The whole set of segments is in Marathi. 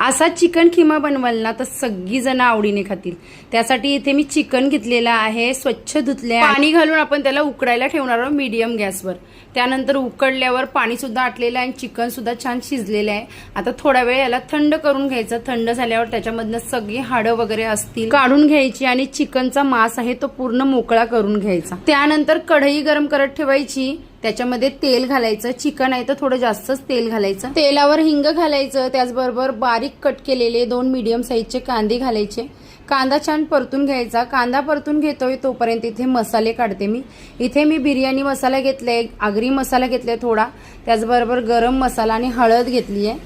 असा चिकन खिमा बनवाल ना तर सगळी जण आवडीने खातील। त्यासाठी इथे मी चिकन घेतलेला आहे, स्वच्छ धुतले, पाणी घालून आपण त्याला उकडायला ठेवणार आहोत मीडियम गॅसवर। त्यानंतर उकडल्यावर पाणी सुद्धा आटलेलं आहे आणि चिकन सुद्धा छान शिजलेलं आहे। आता थोडा वेळ याला थंड करून घ्यायचं। थंड झाल्यावर त्याच्यामधनं सगळी हाडं वगैरे असतील काढून घ्यायची आणि चिकनचा मांस आहे तो पूर्ण मोकळा करून घ्यायचा। त्यानंतर कढई गरम करत ठेवायची, त्याच्यामध्ये तेल घालायचं। चिकन आहे तर थोडं जास्तच तेल घालायचं। तेलावर हिंग घालायचं, त्याचबरोबर बारीक कट केलेले 2 मीडियम साईजचे कांदे घालायचे। कांदा छान परतून घ्यायचा। कांदा परतून घेतोय तोपर्यंत इथे मसाले काढते मी। इथे मी बिर्याणी मसाला घेतलाय, आगरी मसाला घेतलाय थोडा, त्याचबरोबर गरम मसाला आणि हळद घेतली आहे।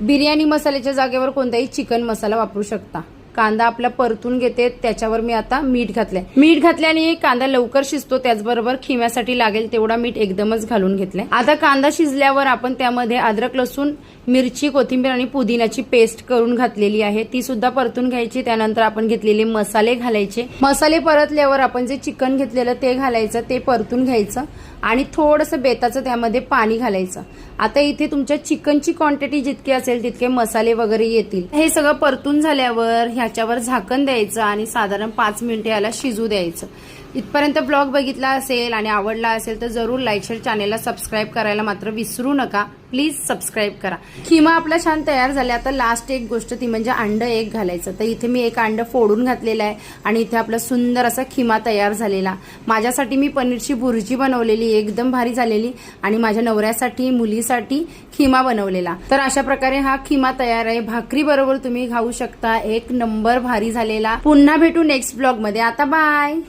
बिर्याणी मसाल्याच्या जागेवर कोणताही चिकन मसाला वापरू शकता। कांदा आपला परतून घेते, त्याच्यावर मी आता मीठ घातलंय। मीठ घातल्याने कांदा लवकर शिजतो, त्याचबरोबर खिम्यासाठी लागेल तेवढा मीठ एकदमच घालून घेतलंय। आता कांदा शिजल्यावर आपण त्यामध्ये अद्रक, लसूण, मिरची, कोथिंबीर आणि पुदिन्याची पेस्ट करून घातलेली आहे, ती सुद्धा परतून घ्यायची। त्यानंतर आपण घेतलेले मसाले घालायचे। मसाले परतल्यावर आपण जे चिकन घेतलेलं ते घालायचं, ते परतून घ्यायचं आणि थोडंसं बेताचं त्यामध्ये पाणी घालायचं। आता इथे तुमच्या चिकनची क्वांटिटी जितकी असेल तितके मसाले वगैरे येतील। हे सगळं परतून झाल्यावर ह्याच्यावर झाकण द्यायचं आणि साधारण 5 मिनिटे याला शिजू द्यायचं। इथपर्यंत ब्लॉग बघितला असेल आणि आवडला असेल तर जरूर लाईक शेअर, चॅनेलला सबस्क्राईब करायला मात्र विसरू नका। प्लीज सबस्क्राईब करा। खिमा आपला छान तयार झाला। आता लास्ट एक गोष्ट ती म्हणजे अंड एक घालायचं। तर इथे मी एक अंड फोडून घातलेलं आहे आणि इथे आपला सुंदर असा खिमा तयार झालेला। माझ्यासाठी मी पनीरची भुर्जी बनवलेली, एकदम भारी झालेली, आणि माझ्या नवऱ्यासाठी, मुलीसाठी खिमा बनवलेला। तर अशा प्रकारे हा खिमा तयार आहे। भाकरी बरोबर तुम्ही खाऊ शकता, एक नंबर भारी झालेला। पुन्हा भेटू नेक्स्ट ब्लॉग मध्ये। आता बाय।